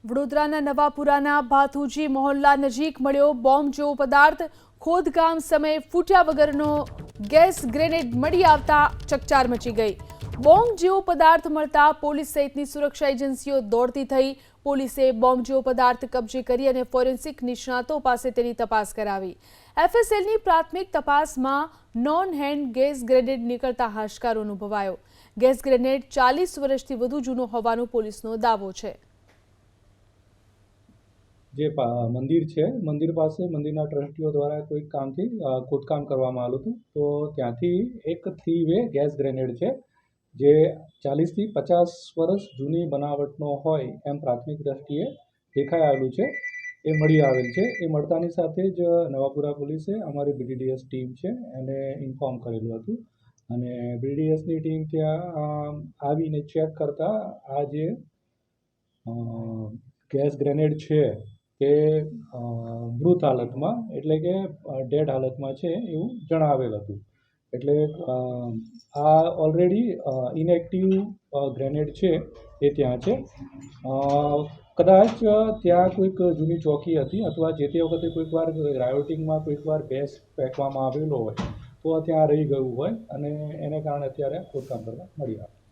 વડોદરાના નવાપુરાના ભાથુજી મહોલ્લા નજીક મળ્યો બોમ્બ જેવો પદાર્થ। ખોદકામ સમયે ફૂટ્યા વગરનો ગેસ ગ્રેનેડ મળી આવતા ચકચાર મચી ગઈ। બોમ્બ જેવો પદાર્થ મળતા પોલીસ સહિતની સુરક્ષા એજન્સીઓ દોડતી થઈ। પોલીસે બોમ્બ જેવો પદાર્થ કબજે કરી અને ફોરેન્સિક નિષ્ણાતો પાસે તેની તપાસ કરાવી। એફએસએલની પ્રાથમિક તપાસમાં નોન હેન્ડ ગેસ ગ્રેનેડ નીકળતા હાશકારો અનુભવાયો। ગેસ ગ્રેનેડ 40 વર્ષથી વધુ જૂનો હોવાનો પોલીસનો દાવો છે। જે મંદિર છે, મંદિર પાસે મંદિરના ટ્રસ્ટીઓ દ્વારા કોઈ કામથી ખોદકામ કરવામાં આવ્યું હતું, તો ત્યાંથી એક થ્રી વે ગેસ ગ્રેનેડ છે જે 40થી 50 વર્ષ જૂની બનાવટનો હોય એમ પ્રાથમિક દ્રષ્ટિએ દેખાઈ આવેલું છે, એ મળી આવેલ છે। એ મળતાની સાથે જ નવાપુરા પોલીસે અમારી બીડીડીએસ ટીમ છે એને ઇન્ફોર્મ કરેલું હતું અને બીડીડીએસની ટીમ ત્યાં આવીને ચેક કરતાં આ જે ગેસ ગ્રેનેડ છે તે મૃત હાલતમાં એટલે કે ડેડ હાલતમાં છે એવું જણાવેલ હતું। એટલે આ ઓલરેડી ઇનએક્ટિવ ગ્રેનેડ છે એ ત્યાં છે। કદાચ ત્યાં કોઈક જૂની ચોકી હતી અથવા જે તે વખતે કોઈક વાર રાયોટિંગમાં કોઈક વાર ગેસ ફેંકવામાં આવેલો હોય તો ત્યાં રહી ગયું હોય અને એને કારણે અત્યારે ખોદકામ કરવા મળી આવે।